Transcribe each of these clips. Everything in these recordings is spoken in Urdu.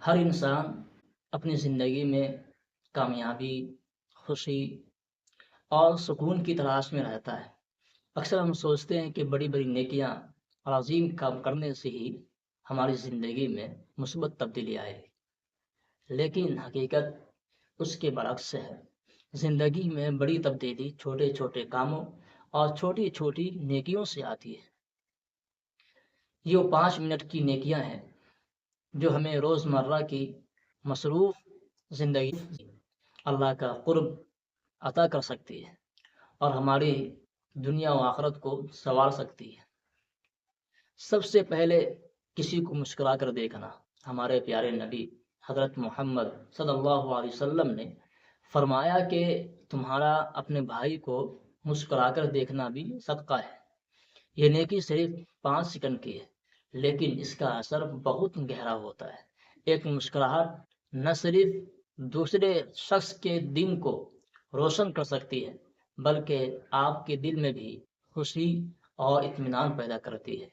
ہر انسان اپنی زندگی میں کامیابی، خوشی اور سکون کی تلاش میں رہتا ہے۔ اکثر ہم سوچتے ہیں کہ بڑی بڑی نیکیاں اور عظیم کام کرنے سے ہی ہماری زندگی میں مثبت تبدیلی آئے گی، لیکن حقیقت اس کے برعکس ہے۔ زندگی میں بڑی تبدیلی چھوٹے چھوٹے کاموں اور چھوٹی چھوٹی نیکیوں سے آتی ہے۔ یہ وہ 5 منٹ کی نیکیاں ہیں جو ہمیں روزمرہ کی مصروف زندگی اللہ کا قرب عطا کر سکتی ہے اور ہماری دنیا و آخرت کو سنوار سکتی ہے۔ سب سے پہلے کسی کو مسکرا کر دیکھنا۔ ہمارے پیارے نبی حضرت محمد صلی اللہ علیہ وسلم نے فرمایا کہ تمہارا اپنے بھائی کو مسکرا کر دیکھنا بھی صدقہ ہے۔ یہ نیکی صرف 5 سیکنڈ کی ہے، لیکن اس کا اثر بہت گہرا ہوتا ہے۔ ایک مسکراہٹ نہ صرف دوسرے شخص کے دن کو روشن کر سکتی ہے، بلکہ آپ کے دل میں بھی خوشی اور اطمینان پیدا کرتی ہے۔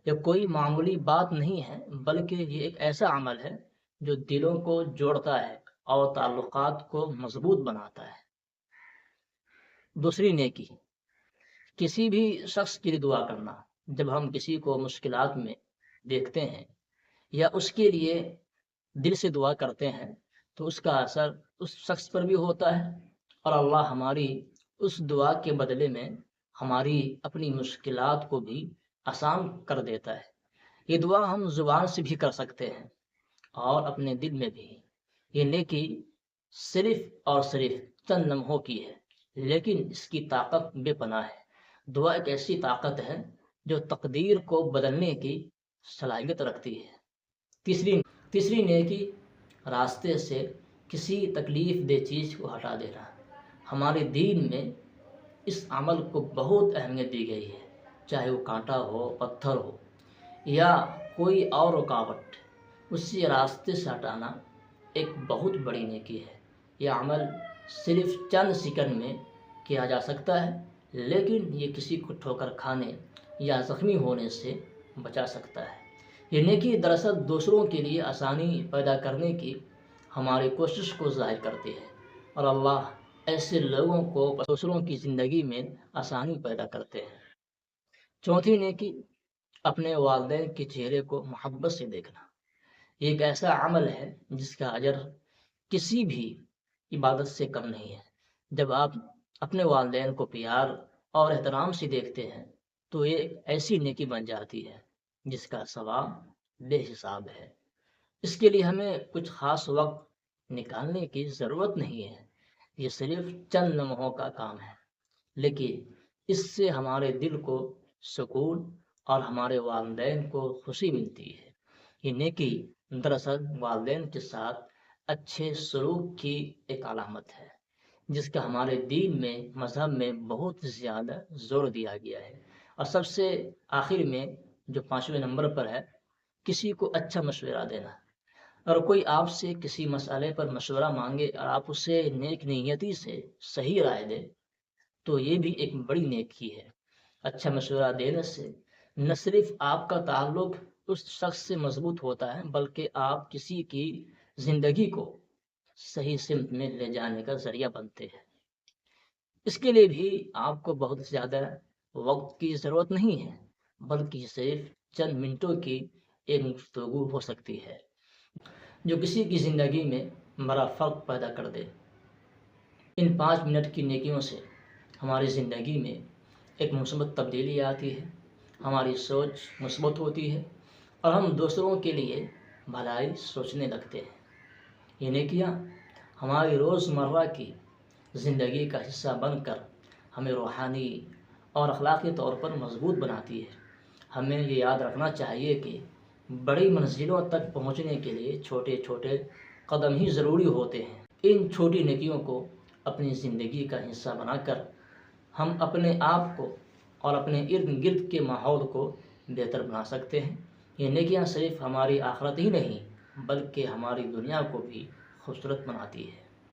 یہ کوئی معمولی بات نہیں ہے، بلکہ یہ ایک ایسا عمل ہے جو دلوں کو جوڑتا ہے اور تعلقات کو مضبوط بناتا ہے۔ دوسری نیکی، کسی بھی شخص کے لیے دعا کرنا۔ جب ہم کسی کو مشکلات میں دیکھتے ہیں یا اس کے لیے دل سے دعا کرتے ہیں تو اس کا اثر اس شخص پر بھی ہوتا ہے اور اللہ ہماری اس دعا کے بدلے میں ہماری اپنی مشکلات کو بھی آسان کر دیتا ہے۔ یہ دعا ہم زبان سے بھی کر سکتے ہیں اور اپنے دل میں بھی۔ یہ نیکی صرف اور صرف چند لمحوں کی ہے، لیکن اس کی طاقت بے پناہ ہے۔ دعا ایک ایسی طاقت ہے جو تقدیر کو بدلنے کی صلاحیت رکھتی ہے۔ تیسری نیکی، راستے سے کسی تکلیف دہ چیز کو ہٹا دینا۔ ہمارے دین میں اس عمل کو بہت اہمیت دی گئی ہے، چاہے وہ کانٹا ہو، پتھر ہو یا کوئی اور رکاوٹ، اسے راستے سے ہٹانا ایک بہت بڑی نیکی ہے۔ یہ عمل صرف چند سیکنڈ میں کیا جا سکتا ہے، لیکن یہ کسی کو ٹھوکر کھانے یا زخمی ہونے سے بچا سکتا ہے۔ یہ نیکی دراصل دوسروں کے لیے آسانی پیدا کرنے کی ہماری کوشش کو ظاہر کرتی ہے اور اللہ ایسے لوگوں کو دوسروں کی زندگی میں آسانی پیدا کرتے ہیں۔ چوتھی نیکی، اپنے والدین کے چہرے کو محبت سے دیکھنا۔ یہ ایک ایسا عمل ہے جس کا اجر کسی بھی عبادت سے کم نہیں ہے۔ جب آپ اپنے والدین کو پیار اور احترام سے دیکھتے ہیں تو یہ ایک ایسی نیکی بن جاتی ہے جس کا ثواب بے حساب ہے۔ اس کے لیے ہمیں کچھ خاص وقت نکالنے کی ضرورت نہیں ہے، یہ صرف چند لمحوں کا کام ہے، لیکن اس سے ہمارے دل کو سکون اور ہمارے والدین کو خوشی ملتی ہے۔ یہ نیکی دراصل والدین کے ساتھ اچھے سلوک کی ایک علامت ہے، جس کا ہمارے دین میں، مذہب میں بہت زیادہ زور دیا گیا ہے۔ اور سب سے آخر میں جو 5ویں نمبر پر ہے، کسی کو اچھا مشورہ دینا۔ اور کوئی آپ سے کسی مسئلے پر مشورہ مانگے اور آپ اسے نیک نیتی سے صحیح رائے دے تو یہ بھی ایک بڑی نیکی ہے۔ اچھا مشورہ دینے سے نہ صرف آپ کا تعلق اس شخص سے مضبوط ہوتا ہے، بلکہ آپ کسی کی زندگی کو صحیح سمت میں لے جانے کا ذریعہ بنتے ہیں۔ اس کے لیے بھی آپ کو بہت زیادہ وقت کی ضرورت نہیں ہے، بلکہ صرف چند منٹوں کی ایک گفتگو ہو سکتی ہے جو کسی کی زندگی میں بڑا فرق پیدا کر دے۔ ان 5 منٹ کی نیکیوں سے ہماری زندگی میں ایک مثبت تبدیلی آتی ہے، ہماری سوچ مثبت ہوتی ہے اور ہم دوسروں کے لیے بھلائی سوچنے لگتے ہیں۔ یہ نیکیاں ہماری روزمرہ کی زندگی کا حصہ بن کر ہمیں روحانی اور اخلاقی طور پر مضبوط بناتی ہے۔ ہمیں یہ یاد رکھنا چاہیے کہ بڑی منزلوں تک پہنچنے کے لیے چھوٹے چھوٹے قدم ہی ضروری ہوتے ہیں۔ ان چھوٹی نیکیوں کو اپنی زندگی کا حصہ بنا کر ہم اپنے آپ کو اور اپنے ارد گرد کے ماحول کو بہتر بنا سکتے ہیں۔ یہ نیکیاں صرف ہماری آخرت ہی نہیں بلکہ ہماری دنیا کو بھی خوبصورت بناتی ہے۔